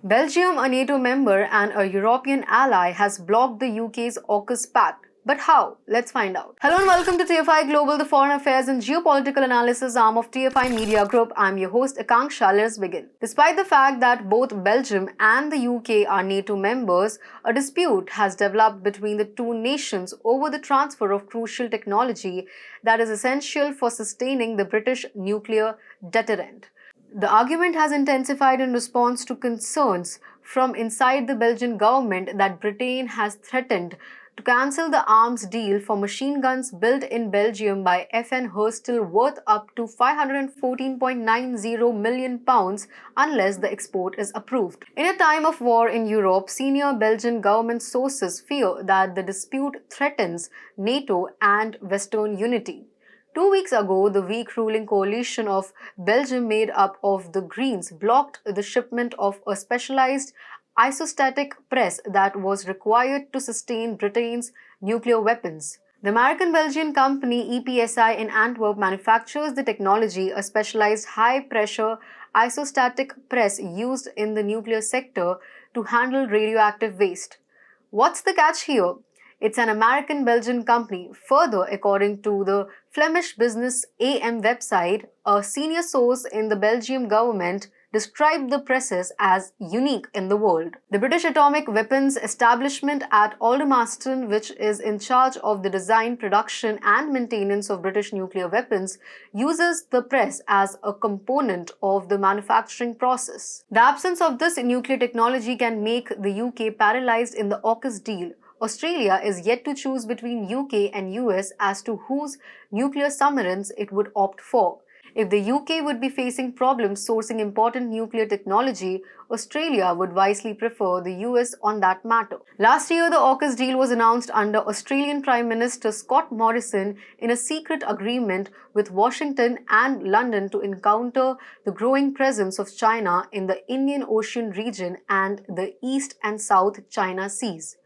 Belgium, a NATO member and a European ally, has blocked the UK's AUKUS pact. But how? Let's find out. Hello and welcome to TFIGlobal, the foreign affairs and geopolitical analysis arm of TFI Media Group. I'm your host Akanksha. Let's begin. Despite the fact that both Belgium and the UK are NATO members, a dispute has developed between the two nations over the transfer of crucial technology that is essential for sustaining the British nuclear deterrent. The argument has intensified in response to concerns from inside the Belgian government that Britain has threatened to cancel the arms deal for machine guns built in Belgium by FN Herstal worth up to £514.90 million unless the export is approved. In a time of war in Europe, senior Belgian government sources fear that the dispute threatens NATO and Western unity. 2 weeks ago, the weak ruling coalition of Belgium made up of the Greens blocked the shipment of a specialised isostatic press that was required to sustain Britain's nuclear weapons. The American-Belgian company EPSI in Antwerp manufactures the technology, a specialised high-pressure isostatic press used in the nuclear sector to handle radioactive waste. What's the catch here? It's an American-Belgian company. Further, according to the Flemish business AM website, a senior source in the Belgian government described the presses as unique in the world. The British Atomic Weapons Establishment at Aldermaston, which is in charge of the design, production and maintenance of British nuclear weapons, uses the press as a component of the manufacturing process. The absence of this nuclear technology can make the UK paralysed in the AUKUS deal. Australia is yet to choose between UK and US as to whose nuclear submarines it would opt for. If the UK would be facing problems sourcing important nuclear technology, Australia would wisely prefer the US on that matter. Last year, the AUKUS deal was announced under Australian Prime Minister Scott Morrison in a secret agreement with Washington and London to encounter the growing presence of China in the Indian Ocean region and the East and South China Seas.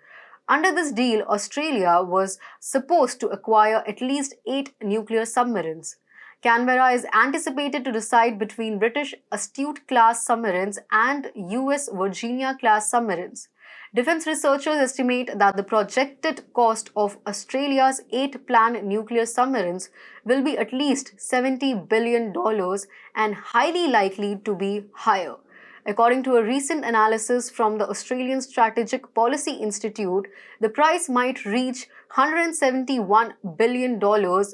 Under this deal, Australia was supposed to acquire at least 8 nuclear submarines. Canberra is anticipated to decide between British Astute-class submarines and US Virginia-class submarines. Defense researchers estimate that the projected cost of Australia's 8 planned nuclear submarines will be at least $70 billion and highly likely to be higher. According to a recent analysis from the Australian Strategic Policy Institute, the price might reach $171 billion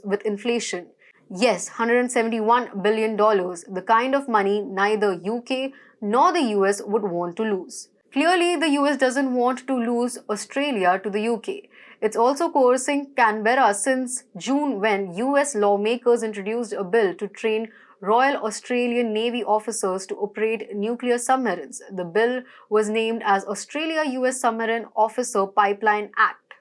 with inflation. Yes, $171 billion, the kind of money neither UK nor the US would want to lose. Clearly, the US doesn't want to lose Australia to the UK. It's also coercing Canberra since June when US lawmakers introduced a bill to train Royal Australian Navy officers to operate nuclear submarines. The bill was named as Australia-US Submarine Officer Pipeline Act.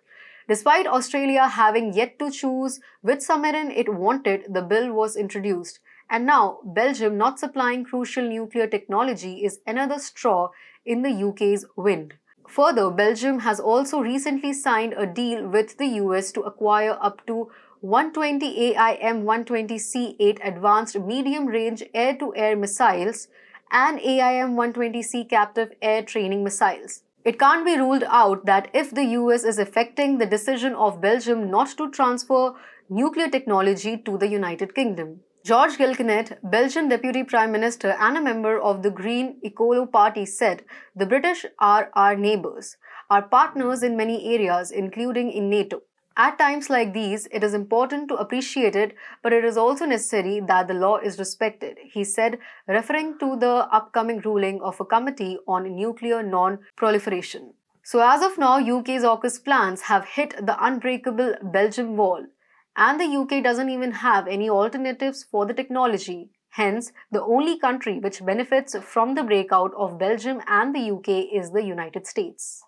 Despite Australia having yet to choose which submarine it wanted, the bill was introduced. And now, Belgium not supplying crucial nuclear technology is another straw in the UK's wind. Further, Belgium has also recently signed a deal with the US to acquire up to 120 AIM-120C8 advanced medium-range air-to-air missiles and AIM-120C captive air training missiles. It can't be ruled out that if the US is affecting the decision of Belgium not to transfer nuclear technology to the United Kingdom. George Gilkenet, Belgian Deputy Prime Minister and a member of the Green Ecolo Party, said, "The British are our neighbours, our partners in many areas, including in NATO. At times like these, it is important to appreciate it, but it is also necessary that the law is respected," he said, referring to the upcoming ruling of a committee on nuclear non-proliferation. So as of now, UK's AUKUS plans have hit the unbreakable Belgium wall, and the UK doesn't even have any alternatives for the technology. Hence, the only country which benefits from the breakout of Belgium and the UK is the United States.